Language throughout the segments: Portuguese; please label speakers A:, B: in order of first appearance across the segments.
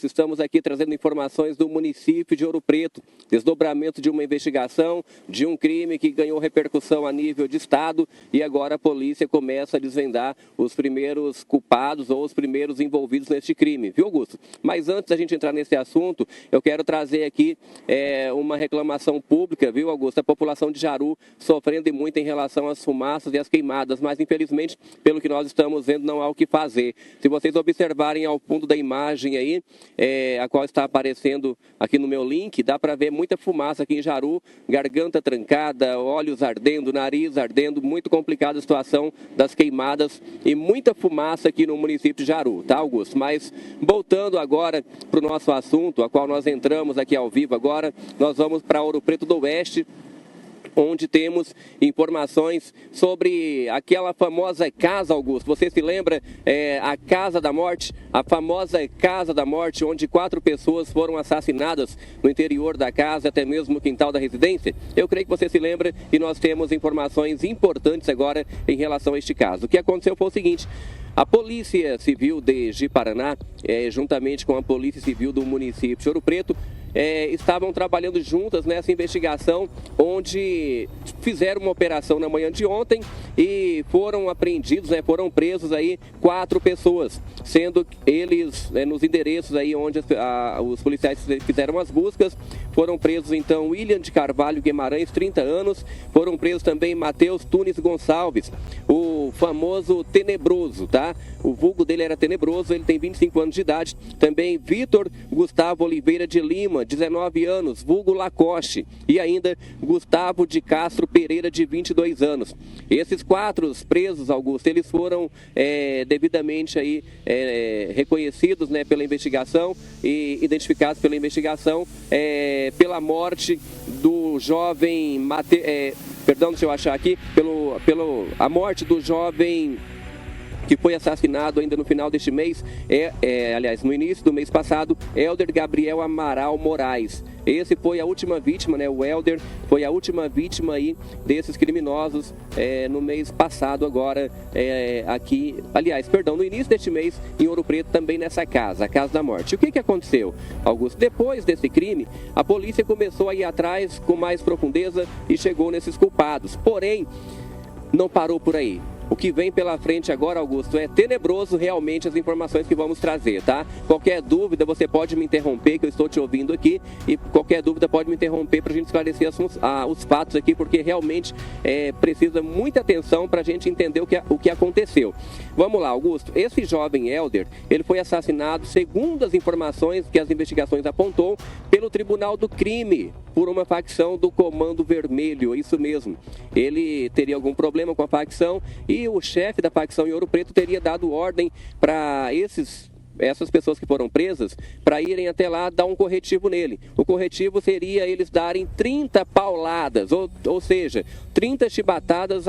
A: Estamos aqui trazendo informações do município de Ouro Preto, desdobramento de uma investigação de um crime que ganhou repercussão a nível de estado e agora a polícia começa a desvendar os primeiros culpados ou os primeiros envolvidos neste crime, viu, Augusto? Mas antes da gente entrar nesse assunto, eu quero trazer aqui uma reclamação pública, viu, Augusto? A população de Jaru sofrendo muito em relação às fumaças e às queimadas, mas infelizmente, pelo que nós estamos vendo, não há o que fazer. Se vocês observarem ao fundo da imagem aí, a qual está aparecendo aqui no meu link, dá para ver muita fumaça aqui em Jaru, garganta trancada, olhos ardendo, nariz ardendo, muito complicada a situação das queimadas e muita fumaça aqui no município de Jaru, tá, Augusto? Mas voltando agora para o nosso assunto, a qual nós entramos aqui ao vivo agora, nós vamos para Ouro Preto do Oeste, onde temos informações sobre aquela famosa casa, Augusto. Você se lembra a Casa da Morte? A famosa Casa da Morte, onde 4 pessoas foram assassinadas no interior da casa, até mesmo no quintal da residência? Eu creio que você se lembra e nós temos informações importantes agora em relação a este caso. O que aconteceu foi o seguinte: a Polícia Civil de Ji-Paraná, juntamente com a Polícia Civil do município de Ouro Preto, estavam trabalhando juntas nessa investigação, onde fizeram uma operação na manhã de ontem e foram apreendidos, foram presos aí 4 pessoas, sendo eles nos endereços aí onde os policiais fizeram as buscas. Foram presos então William de Carvalho Guimarães, 30 anos, foram presos também Matheus Tunes Gonçalves, o famoso Tenebroso, tá? O vulgo dele era Tenebroso, ele tem 25 anos de idade. Também Vitor Gustavo Oliveira de Lima, 19 anos, vulgo Lacoste. E ainda Gustavo de Castro Pereira, de 22 anos. Esses 4 presos, Augusto, eles foram devidamente aí, reconhecidos pela investigação e identificados pela investigação pela morte do jovem... deixa eu achar aqui. A morte do jovem que foi assassinado ainda no final deste mês, aliás, no início do mês passado, Helder Gabriel Amaral Moraes. Esse foi a última vítima, o Helder foi a última vítima aí desses criminosos no mês passado agora, no início deste mês, em Ouro Preto, também nessa casa, a Casa da Morte. O que aconteceu, Augusto? Depois desse crime, a polícia começou a ir atrás com mais profundeza e chegou nesses culpados. Porém, não parou por aí. O que vem pela frente agora, Augusto, é tenebroso realmente as informações que vamos trazer, tá? Qualquer dúvida, você pode me interromper, que eu estou te ouvindo aqui, e qualquer dúvida pode me interromper para a gente esclarecer os fatos aqui, porque realmente precisa muita atenção para a gente entender o que aconteceu. Vamos lá, Augusto. Esse jovem Helder, ele foi assassinado, segundo as informações que as investigações apontou, pelo Tribunal do Crime, por uma facção do Comando Vermelho, isso mesmo. Ele teria algum problema com a facção e o chefe da facção em Ouro Preto teria dado ordem para essas pessoas que foram presas para irem até lá dar um corretivo nele. O corretivo seria eles darem 30 pauladas, ou seja, 30 chibatadas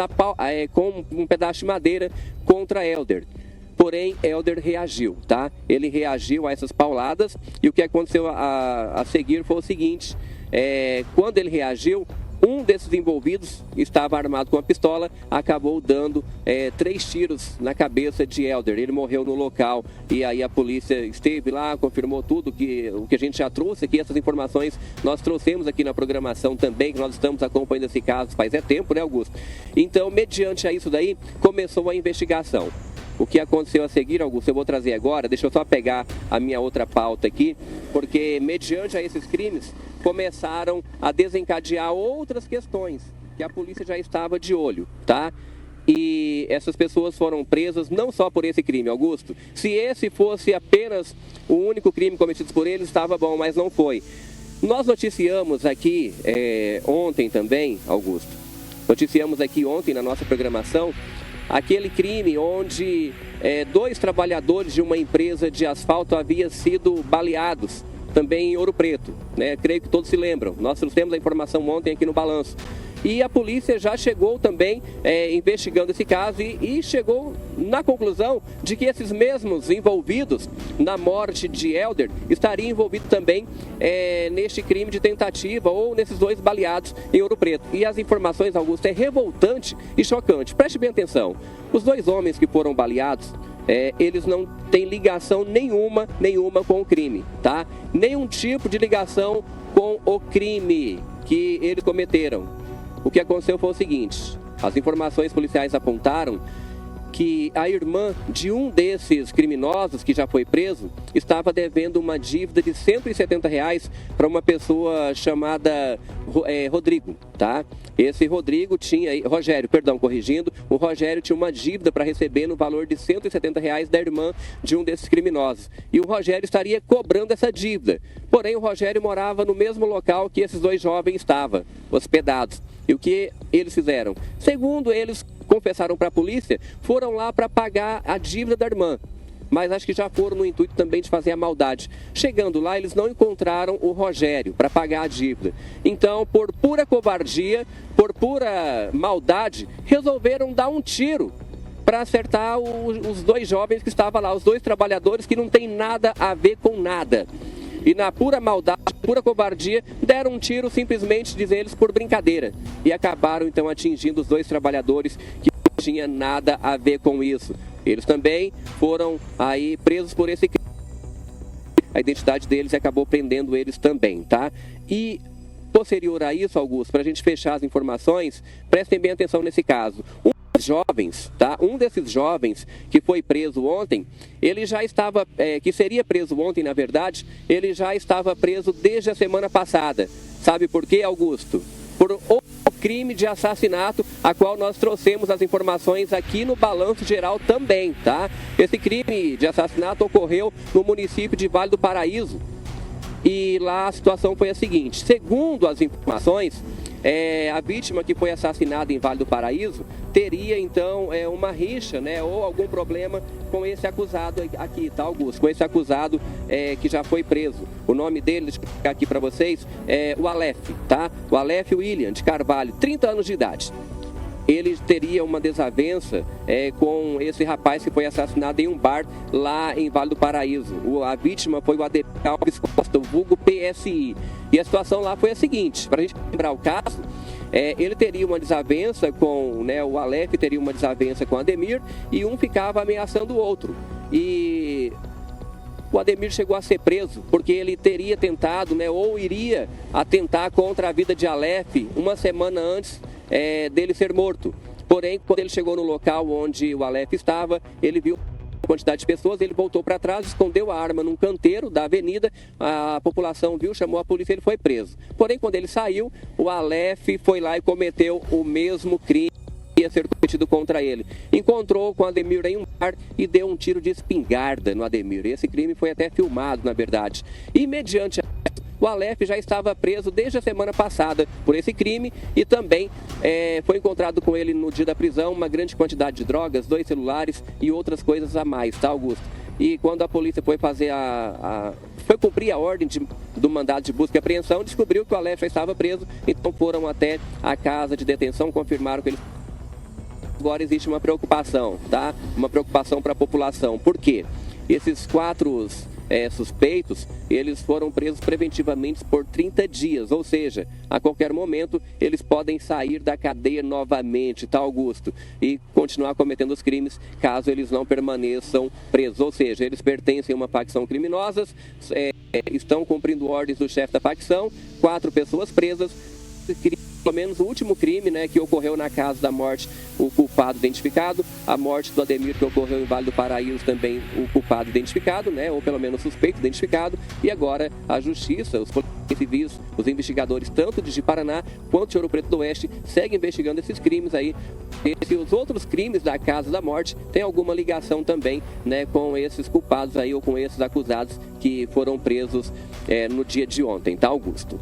A: com um pedaço de madeira contra Helder. Porém, Helder reagiu, tá? Ele reagiu a essas pauladas e o que aconteceu a seguir foi o seguinte: quando ele reagiu, um desses envolvidos estava armado com uma pistola, acabou dando 3 tiros na cabeça de Helder. Ele morreu no local e aí a polícia esteve lá, confirmou tudo o que a gente já trouxe aqui, essas informações nós trouxemos aqui na programação também, que nós estamos acompanhando esse caso faz tempo, né, Augusto? Então, mediante a isso daí, começou a investigação. O que aconteceu a seguir, Augusto, eu vou trazer agora. Deixa eu só pegar a minha outra pauta aqui, porque mediante a esses crimes, começaram a desencadear outras questões que a polícia já estava de olho, tá? E essas pessoas foram presas não só por esse crime, Augusto. Se esse fosse apenas o único crime cometido por eles, estava bom, mas não foi. Nós noticiamos aqui ontem também, Augusto, noticiamos aqui ontem na nossa programação aquele crime onde 2 trabalhadores de uma empresa de asfalto haviam sido baleados, também em Ouro Preto, né? Creio que todos se lembram. Nós trouxemos a informação ontem aqui no Balanço. E a polícia já chegou também investigando esse caso e chegou na conclusão de que esses mesmos envolvidos na morte de Helder estariam envolvidos também neste crime de tentativa ou nesses 2 baleados em Ouro Preto. E as informações, Augusto, é revoltante e chocante. Preste bem atenção. Os 2 homens que foram baleados eles não têm ligação nenhuma com o crime, tá? Nenhum tipo de ligação com o crime que eles cometeram. O que aconteceu foi o seguinte: as informações policiais apontaram que a irmã de um desses criminosos que já foi preso estava devendo uma dívida de R$ 170 para uma pessoa chamada Rodrigo, tá? Esse Rodrigo tinha, Rogério, perdão, corrigindo, o Rogério tinha uma dívida para receber no valor de R$ 170 da irmã de um desses criminosos. E o Rogério estaria cobrando essa dívida. Porém, o Rogério morava no mesmo local que esses dois jovens estavam hospedados. E o que eles fizeram? Segundo eles confessaram para a polícia, foram lá para pagar a dívida da irmã. Mas acho que já foram no intuito também de fazer a maldade. Chegando lá, eles não encontraram o Rogério para pagar a dívida. Então, por pura covardia, por pura maldade, resolveram dar um tiro para acertar os dois jovens que estavam lá, os dois trabalhadores que não tem nada a ver com nada. E na pura maldade, pura covardia, deram um tiro simplesmente, dizem eles, por brincadeira. E acabaram então atingindo os dois trabalhadores que não tinha nada a ver com isso. Eles também foram aí presos por esse crime. A identidade deles acabou prendendo eles também, tá? E posterior a isso, Augusto, para a gente fechar as informações, prestem bem atenção nesse caso. Jovens, tá? Um desses jovens que foi preso ontem, ele já estava, que seria preso ontem, na verdade, ele já estava preso desde a semana passada. Sabe por quê, Augusto? Por o crime de assassinato, a qual nós trouxemos as informações aqui no Balanço Geral também, tá? Esse crime de assassinato ocorreu no município de Vale do Paraíso. E lá a situação foi a seguinte: segundo as informações, a vítima que foi assassinada em Vale do Paraíso teria então uma rixa, né, ou algum problema com esse acusado aqui, tá, Augusto? Com esse acusado que já foi preso. O nome dele, deixa eu explicar aqui para vocês, é o Aleph, tá? O Aleph William de Carvalho, 30 anos de idade. Ele teria uma desavença com esse rapaz que foi assassinado em um bar lá em Vale do Paraíso. A vítima foi o Ademir Alves Costa, o vulgo PSI. E a situação lá foi a seguinte: para a gente lembrar o caso, ele teria uma desavença com, né, o Aleph teria uma desavença com o Ademir e um ficava ameaçando o outro. E o Ademir chegou a ser preso porque ele teria tentado, né, ou iria atentar contra a vida de Aleph uma semana antes dele ser morto. Porém, quando ele chegou no local onde o Aleph estava, ele viu quantidade de pessoas, ele voltou para trás, escondeu a arma num canteiro da avenida, a população viu, chamou a polícia e ele foi preso. Porém, quando ele saiu, o Aleph foi lá e cometeu o mesmo crime que ia ser cometido contra ele. Encontrou com o Ademir em um bar e deu um tiro de espingarda no Ademir. Esse crime foi até filmado, na verdade. E mediante o Aleph já estava preso desde a semana passada por esse crime e também foi encontrado com ele no dia da prisão uma grande quantidade de drogas, 2 celulares e outras coisas a mais, tá, Augusto? E quando a polícia foi fazer foi cumprir a ordem do mandado de busca e apreensão, descobriu que o Aleph já estava preso, então foram até a casa de detenção, confirmaram que ele... Agora existe uma preocupação, tá? Uma preocupação para a população. Por quê? Esses 4 suspeitos, eles foram presos preventivamente por 30 dias, ou seja, a qualquer momento eles podem sair da cadeia novamente, tá, Augusto? E continuar cometendo os crimes caso eles não permaneçam presos, ou seja, eles pertencem a uma facção criminosa, estão cumprindo ordens do chefe da facção, 4 pessoas presas, pelo menos o último crime, né, que ocorreu na casa da morte, o culpado identificado, a morte do Ademir que ocorreu em Vale do Paraíso também o culpado identificado, né, ou pelo menos suspeito identificado, e agora a justiça, os policiais civis, os investigadores tanto de Paraná quanto de Ouro Preto do Oeste seguem investigando esses crimes aí, e os outros crimes da casa da morte têm alguma ligação também, né, com esses culpados aí ou com esses acusados que foram presos no dia de ontem, tá, Augusto?